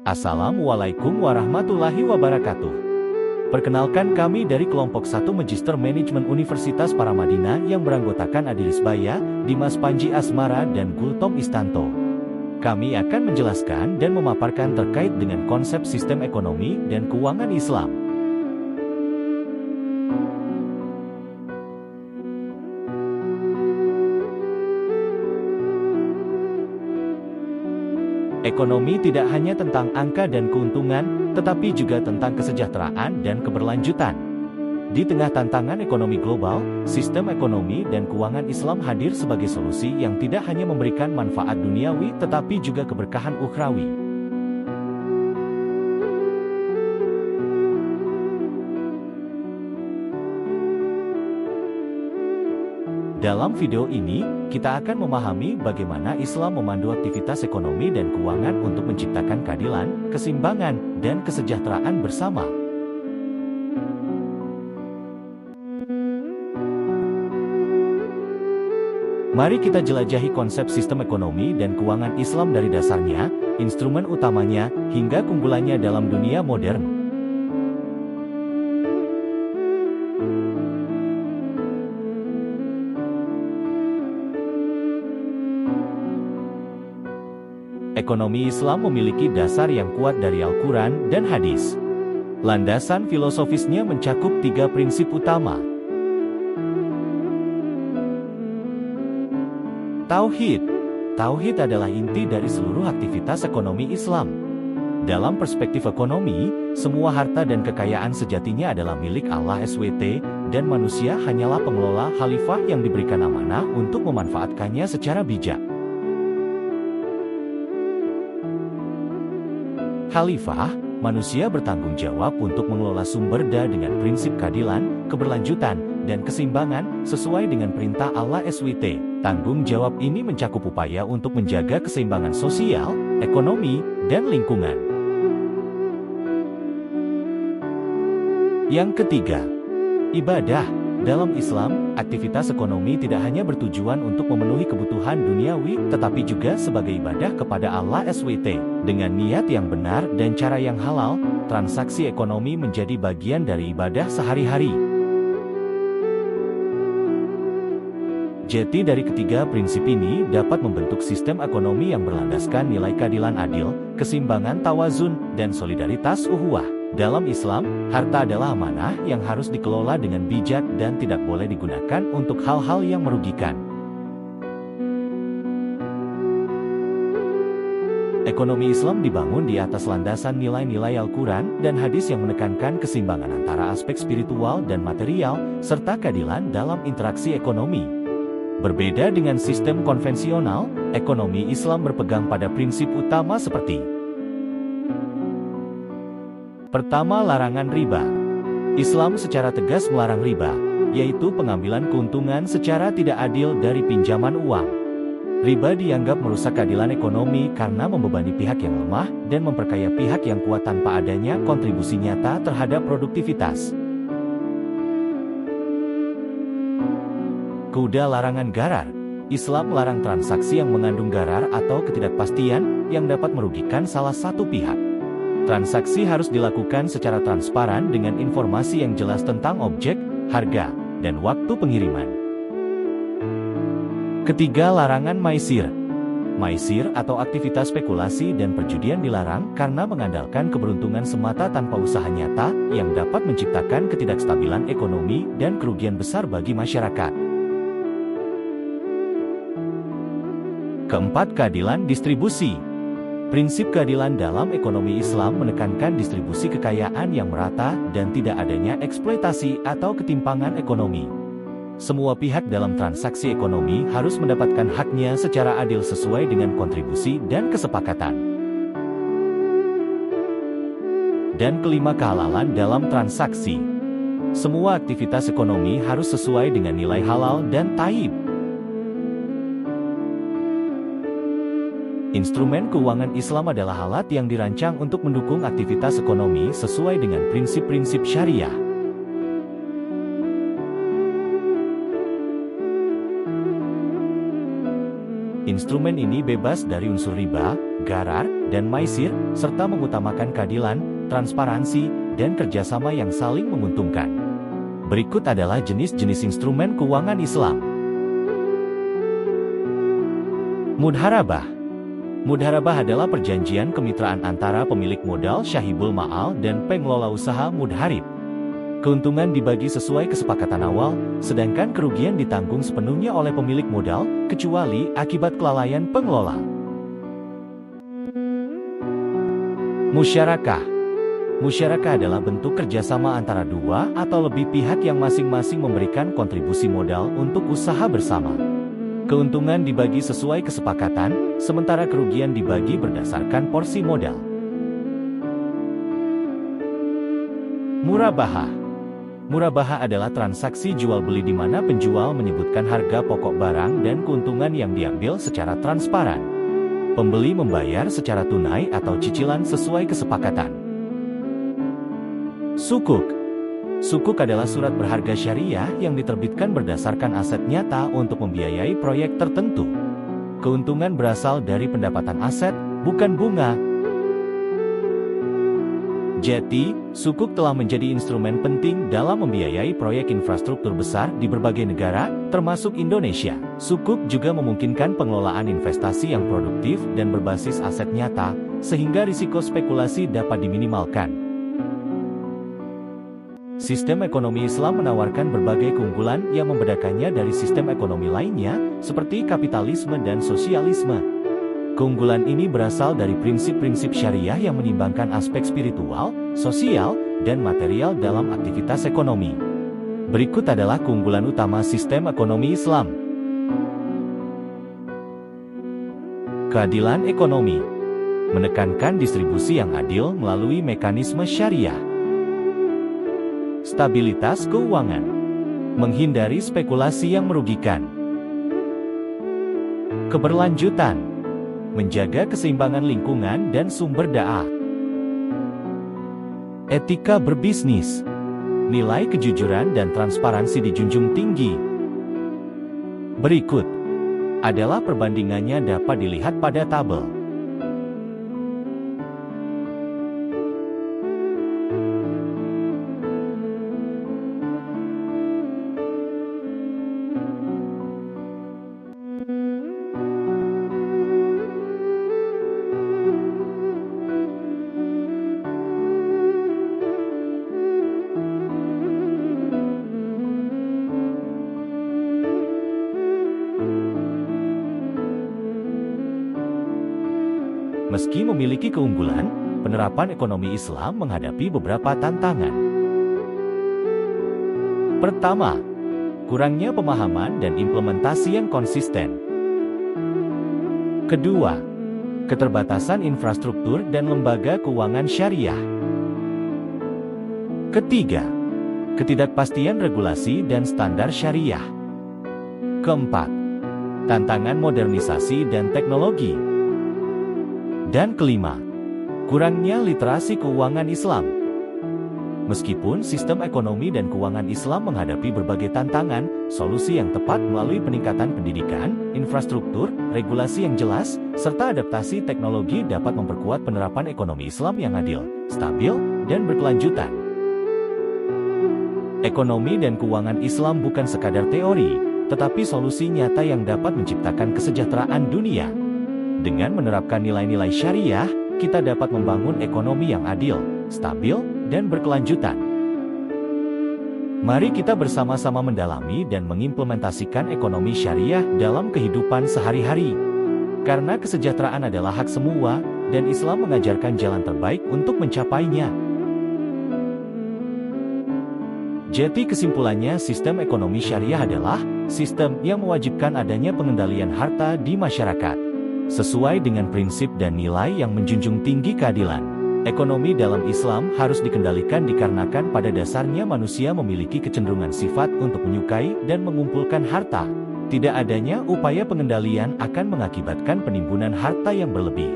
Assalamualaikum warahmatullahi wabarakatuh. Perkenalkan, kami dari kelompok 1 Magister Manajemen Universitas Paramadina yang beranggotakan Adilis Baya, Dimas Panji Asmara dan Gultom Istanto. Kami akan menjelaskan dan memaparkan terkait dengan konsep sistem ekonomi dan keuangan Islam. Ekonomi tidak hanya tentang angka dan keuntungan, tetapi juga tentang kesejahteraan dan keberlanjutan. Di tengah tantangan ekonomi global, sistem ekonomi dan keuangan Islam hadir sebagai solusi yang tidak hanya memberikan manfaat duniawi tetapi juga keberkahan ukhrawi. Dalam video ini, kita akan memahami bagaimana Islam memandu aktivitas ekonomi dan keuangan untuk menciptakan keadilan, keseimbangan, dan kesejahteraan bersama. Mari kita jelajahi konsep sistem ekonomi dan keuangan Islam dari dasarnya, instrumen utamanya, hingga keunggulannya dalam dunia modern. Ekonomi Islam memiliki dasar yang kuat dari Al-Quran dan hadis. Landasan filosofisnya mencakup 3 prinsip utama. Tauhid. Tauhid adalah inti dari seluruh aktivitas ekonomi Islam. Dalam perspektif ekonomi, semua harta dan kekayaan sejatinya adalah milik Allah SWT, dan manusia hanyalah pengelola khalifah yang diberikan amanah untuk memanfaatkannya secara bijak. Khalifah, manusia bertanggung jawab untuk mengelola sumber daya dengan prinsip keadilan, keberlanjutan, dan keseimbangan sesuai dengan perintah Allah SWT. Tanggung jawab ini mencakup upaya untuk menjaga keseimbangan sosial, ekonomi, dan lingkungan. Yang ketiga, ibadah. Dalam Islam, aktivitas ekonomi tidak hanya bertujuan untuk memenuhi kebutuhan duniawi, tetapi juga sebagai ibadah kepada Allah SWT. Dengan niat yang benar dan cara yang halal, transaksi ekonomi menjadi bagian dari ibadah sehari-hari. Jadi dari ketiga prinsip ini dapat membentuk sistem ekonomi yang berlandaskan nilai keadilan adil, keseimbangan tawazun, dan solidaritas ukhuwah. Dalam Islam, harta adalah amanah yang harus dikelola dengan bijak dan tidak boleh digunakan untuk hal-hal yang merugikan. Ekonomi Islam dibangun di atas landasan nilai-nilai Al-Quran dan hadis yang menekankan keseimbangan antara aspek spiritual dan material, serta keadilan dalam interaksi ekonomi. Berbeda dengan sistem konvensional, ekonomi Islam berpegang pada prinsip utama seperti: pertama, larangan riba. Islam secara tegas melarang riba, yaitu pengambilan keuntungan secara tidak adil dari pinjaman uang. Riba dianggap merusak keadilan ekonomi karena membebani pihak yang lemah dan memperkaya pihak yang kuat tanpa adanya kontribusi nyata terhadap produktivitas. Kedua, larangan garar. Islam melarang transaksi yang mengandung garar atau ketidakpastian yang dapat merugikan salah satu pihak. Transaksi harus dilakukan secara transparan dengan informasi yang jelas tentang objek, harga, dan waktu pengiriman. Ketiga, larangan maisir. Maisir atau aktivitas spekulasi dan perjudian dilarang karena mengandalkan keberuntungan semata tanpa usaha nyata yang dapat menciptakan ketidakstabilan ekonomi dan kerugian besar bagi masyarakat. Keempat, keadilan distribusi. Prinsip keadilan dalam ekonomi Islam menekankan distribusi kekayaan yang merata dan tidak adanya eksploitasi atau ketimpangan ekonomi. Semua pihak dalam transaksi ekonomi harus mendapatkan haknya secara adil sesuai dengan kontribusi dan kesepakatan. Dan kelima, kehalalan dalam transaksi. Semua aktivitas ekonomi harus sesuai dengan nilai halal dan thayyib. Instrumen keuangan Islam adalah alat yang dirancang untuk mendukung aktivitas ekonomi sesuai dengan prinsip-prinsip syariah. Instrumen ini bebas dari unsur riba, gharar, dan maisir, serta mengutamakan keadilan, transparansi, dan kerjasama yang saling menguntungkan. Berikut adalah jenis-jenis instrumen keuangan Islam. Mudharabah. Mudharabah adalah perjanjian kemitraan antara pemilik modal Syahibul Ma'al dan pengelola usaha mudharib. Keuntungan dibagi sesuai kesepakatan awal, sedangkan kerugian ditanggung sepenuhnya oleh pemilik modal, kecuali akibat kelalaian pengelola. Musyarakah. Musyarakah adalah bentuk kerjasama antara dua atau lebih pihak yang masing-masing memberikan kontribusi modal untuk usaha bersama. Keuntungan dibagi sesuai kesepakatan, sementara kerugian dibagi berdasarkan porsi modal. Murabahah. Murabahah adalah transaksi jual-beli di mana penjual menyebutkan harga pokok barang dan keuntungan yang diambil secara transparan. Pembeli membayar secara tunai atau cicilan sesuai kesepakatan. Sukuk. Sukuk adalah surat berharga syariah yang diterbitkan berdasarkan aset nyata untuk membiayai proyek tertentu. Keuntungan berasal dari pendapatan aset, bukan bunga. Jadi, sukuk telah menjadi instrumen penting dalam membiayai proyek infrastruktur besar di berbagai negara, termasuk Indonesia. Sukuk juga memungkinkan pengelolaan investasi yang produktif dan berbasis aset nyata, sehingga risiko spekulasi dapat diminimalkan. Sistem ekonomi Islam menawarkan berbagai keunggulan yang membedakannya dari sistem ekonomi lainnya, seperti kapitalisme dan sosialisme. Keunggulan ini berasal dari prinsip-prinsip syariah yang menimbangkan aspek spiritual, sosial, dan material dalam aktivitas ekonomi. Berikut adalah keunggulan utama sistem ekonomi Islam. Keadilan ekonomi. Menekankan distribusi yang adil melalui mekanisme syariah. Stabilitas keuangan. Menghindari spekulasi yang merugikan. Keberlanjutan. Menjaga keseimbangan lingkungan dan sumber daya. Etika berbisnis. Nilai kejujuran dan transparansi dijunjung tinggi. Berikut adalah perbandingannya dapat dilihat pada tabel. Meski memiliki keunggulan, penerapan ekonomi Islam menghadapi beberapa tantangan. Pertama, kurangnya pemahaman dan implementasi yang konsisten. Kedua, keterbatasan infrastruktur dan lembaga keuangan syariah. Ketiga, ketidakpastian regulasi dan standar syariah. Keempat, tantangan modernisasi dan teknologi. Dan kelima, kurangnya literasi keuangan Islam. Meskipun sistem ekonomi dan keuangan Islam menghadapi berbagai tantangan, solusi yang tepat melalui peningkatan pendidikan, infrastruktur, regulasi yang jelas, serta adaptasi teknologi dapat memperkuat penerapan ekonomi Islam yang adil, stabil, dan berkelanjutan. Ekonomi dan keuangan Islam bukan sekadar teori, tetapi solusi nyata yang dapat menciptakan kesejahteraan dunia. Dengan menerapkan nilai-nilai syariah, kita dapat membangun ekonomi yang adil, stabil, dan berkelanjutan. Mari kita bersama-sama mendalami dan mengimplementasikan ekonomi syariah dalam kehidupan sehari-hari. Karena kesejahteraan adalah hak semua, dan Islam mengajarkan jalan terbaik untuk mencapainya. Jadi kesimpulannya, sistem ekonomi syariah adalah sistem yang mewajibkan adanya pengendalian harta di masyarakat. Sesuai dengan prinsip dan nilai yang menjunjung tinggi keadilan. Ekonomi dalam Islam harus dikendalikan dikarenakan pada dasarnya manusia memiliki kecenderungan sifat untuk menyukai dan mengumpulkan harta. Tidak adanya upaya pengendalian akan mengakibatkan penimbunan harta yang berlebih.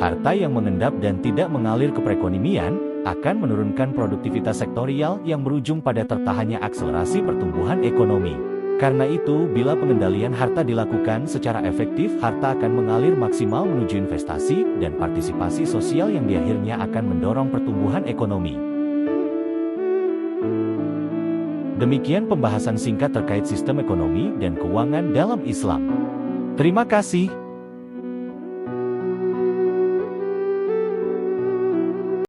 Harta yang mengendap dan tidak mengalir ke perekonomian akan menurunkan produktivitas sektorial yang berujung pada tertahannya akselerasi pertumbuhan ekonomi. Karena itu, bila pengendalian harta dilakukan secara efektif, harta akan mengalir maksimal menuju investasi dan partisipasi sosial yang di akhirnya akan mendorong pertumbuhan ekonomi. Demikian pembahasan singkat terkait sistem ekonomi dan keuangan dalam Islam. Terima kasih.